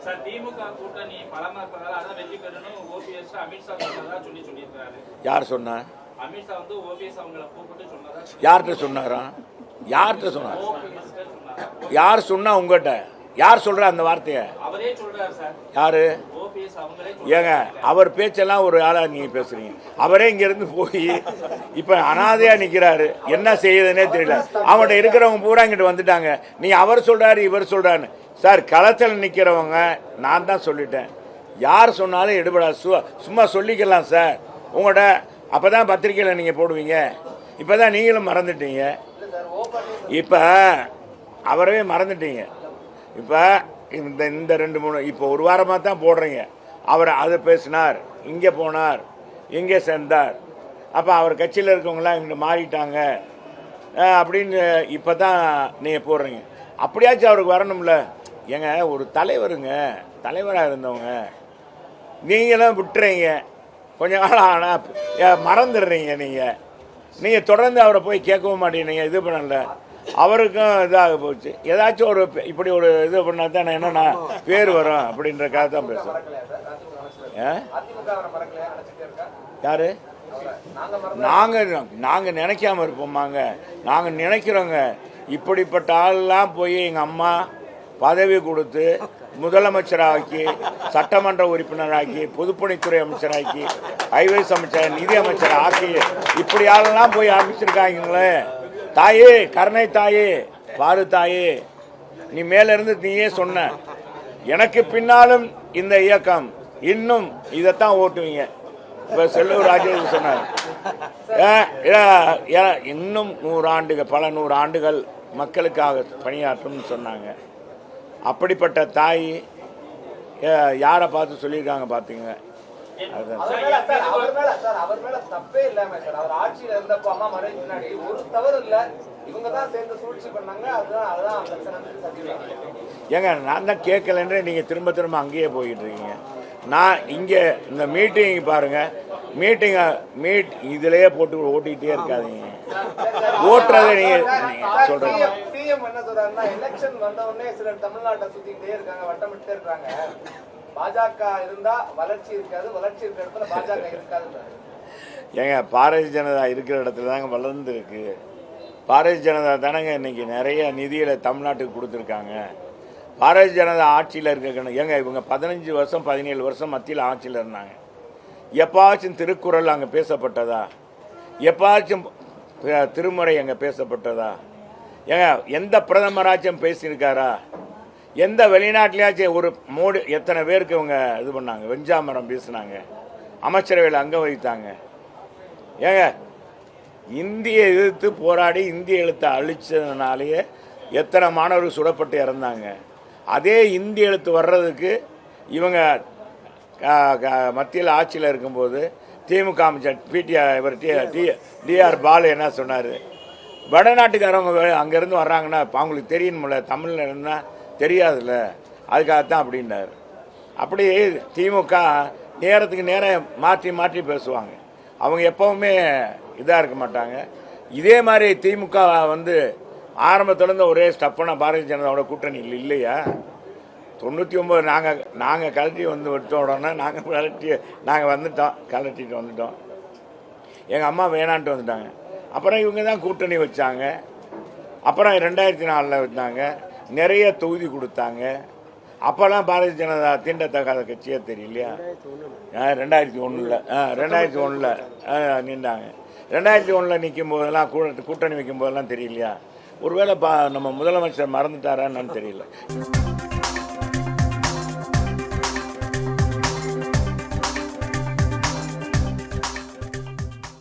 Sir திமுக கூட்டணி பலமா இருப்பதால அதான் வெற்றி பெறணும் ஓபிஎஸ் அமித்ஷா சொன்னதா சொல்லியிருக்காரு. யார் சொன்னா? அமித்ஷா வந்து ஓபிஎஸ் அவங்கள கூப்பிட்டு சொன்னதா. யார்கிட்ட சொன்னாரா? யார்கிட்ட சொன்னார்? யார் சொன்னா? உங்ககிட்ட யார் சொல்ற அந்த வார்த்தையை? அவரே சொல்றாரு சார். யாரு? ஓபிஎஸ் அவங்களே. ஏங்க அவர் பேச்செல்லாம் ஒரு ஆளா நீங்க பேசுறீங்க. அவரே இங்க இருந்து போய் இப்ப அனாதையா நிக்கிறாரு, என்ன செய்யுதுன்னே தெரியல. அவங்கள்ட்ட இருக்கிறவங்க பூரா இங்கிட்டு வந்துட்டாங்க. நீ அவர் சொல்றாரு இவர் சொல்றாரு. சார் களத்தில் நிற்கிறவங்க நான் தான் சொல்லிட்டேன். யார் சொன்னாலும் எடுபடாது. சும்மா சொல்லிக்கலாம் சார். உங்கள்கிட்ட அப்போ தான் பத்திரிக்கையில் நீங்கள் போடுவீங்க. இப்போ தான் நீங்களும் மறந்துட்டீங்க. இப்போ அவரவே மறந்துட்டீங்க. இப்போ இந்த 2-3 இப்போ ஒரு வாரமாக தான் போடுறீங்க. அவர் அதை பேசினார், இங்கே போனார், இங்கே சேர்ந்தார், அப்போ அவர் கட்சியில் இருக்கவங்களாம் இங்கே மாறிட்டாங்க அப்படின்னு இப்போ தான் நீங்கள் போடுறீங்க. அப்படியாச்சும் அவருக்கு வரணும்ல. ஏங்க ஒரு தலைவருங்க, தலைவராக இருந்தவங்க நீங்களும் விட்டுறீங்க. கொஞ்ச நாள் ஆனால் மறந்துடுறீங்க. நீங்கள் தொடர்ந்து அவரை போய் கேட்கவும் மாட்டேங்க. இது பண்ணல, அவருக்கும் இதாக போச்சு. ஏதாச்சும் ஒரு இப்படி ஒரு இது பண்ணால் தான் என்னன்னா பேர் வரும் அப்படின்றக்காக தான் பேசுகிறேன். யாரு? நாங்கள் நினைக்காம இருப்போமாங்க. நாங்கள் நினைக்கிறோங்க. இப்படிப்பட்ட ஆள்லாம் போய் எங்கள் அம்மா பதவி கொடுத்து முதலமைச்சராக்கி, சட்டமன்ற உறுப்பினராக்கி, பொதுப்பணித்துறை அமைச்சராக்கி, ஹைவேஸ் அமைச்சர், நிதி அமைச்சர் ஆக்கி, இப்படி ஆளெல்லாம் போய் ஆரம்பிச்சிருக்காங்களே. தாயே, கருணை தாயே, பாரு தாயே, நீ மேலிருந்து நீயே சொன்ன, எனக்கு பின்னாலும் இந்த இயக்கம் இன்னும் இதைத்தான் ஓட்டுவீங்க. இப்போ செல்லூர் ராஜேஷ் சொன்னார், இன்னும் 100 ஆண்டுகள், பல 100 ஆண்டுகள் மக்களுக்காக பணியாற்றும்னு சொன்னாங்க. அப்படிப்பட்ட தாய் யாரை பார்த்து சொல்லியிருக்காங்க பார்த்தீங்க. ஏங்க நான் தான் கேட்கலன்ற நீங்க திரும்ப திரும்ப அங்கேயே போயிட்டு இருக்கீங்க. நான் இங்கே இந்த மீட்டிங் பாருங்க, மீட் இதுலயே போட்டு ஓட்டிகிட்டே இருக்காதீங்க. ஓட்டுறதை நீங்க சொல்றீங்க. எலெக்ஷன் வந்த உடனே சிலர் தமிழ்நாட்டை சுத்திட்டே இருக்காங்க, வட்டமிட்டே இருக்காங்க. பாஜக இருந்தா வளர்ச்சி இருக்காது, வளர்ச்சி இருக்கிற இடத்துல பாஜக இருக்காது. ஏங்க பாரதிய ஜனதா இருக்கிற இடத்துல தாங்க வளர்ந்து இருக்கு. பாரதிய ஜனதா தானங்க இன்னைக்கு நிறைய நிதிகளை தமிழ்நாட்டுக்கு கொடுத்துருக்காங்க. பாரதிய ஜனதா ஆட்சியில் இருக்க ஏங்க இவங்க 15 வருஷம் 17 வருஷம் மத்தியில் ஆட்சியில் இருந்தாங்க. எப்பாச்சும் திருக்குறள் அங்கே பேசப்பட்டதா? எப்பாச்சும் திருமுறை அங்கே பேசப்பட்டதா? ஏங்க எந்த பிரதமராச்சும் பேசியிருக்காரா? எந்த வெளிநாட்டிலேயாச்சும் ஒரு மோடி எத்தனை பேருக்கு இவங்க இது பண்ணாங்க? வெஞ்சாமரம் பேசினாங்க, அமைச்சரவையில் அங்கே வைத்தாங்க. ஏங்க இந்திய எதிர்த்து போராடி இந்திய எழுத்தை அழிச்சதுனாலேயே எத்தனை மாணவர்கள் சுடப்பட்டு இறந்தாங்க. அதே இந்திய எழுத்து வர்றதுக்கு இவங்க மத்தியில் ஆட்சியில் இருக்கும்போது திமுக அமைச்சர் டிஆர் பாலு என்ன சொன்னார்? வடநாட்டுக்காரவங்க அங்கேருந்து வர்றாங்கன்னா அவங்களுக்கு தெரியணும்ல, தமிழில் இருந்தால் தெரியாதுல்ல, அதுக்காகத்தான் அப்படின்னாரு. அப்படி திமுக நேரத்துக்கு நேரம் மாற்றி மாற்றி பேசுவாங்க. அவங்க எப்பவுமே இதாக இருக்க மாட்டாங்க. இதே மாதிரி திமுக வந்து ஆரம்பத்துலேருந்து ஒரே ஸ்டப்பான பாரதிய ஜனதாவோட கூட்டணி இல்லையா? 99 நாங்கள் கலட்டி வந்து விட்ட உடனே நாங்கள் வந்துட்டோம், கலட்டிட்டு வந்துட்டோம். எங்கள் அம்மா வேணான்ட்டு வந்துட்டாங்க. அப்புறம் இவங்க தான் கூட்டணி வச்சாங்க. அப்புறம் 2004 வச்சாங்க, நிறைய தொகுதி கொடுத்தாங்க. அப்போல்லாம் பாரதிய ஜனதா தீண்டத்தகாத கட்சியே தெரியலையா? 2001 நின்றாங்க. 2001 நிற்கும் போதெல்லாம் கூட்டணி வைக்கும் போதெல்லாம் தெரியலையா? ஒருவேளை நம்ம முதலமைச்சர் மறந்துட்டாரான்னு தெரியல.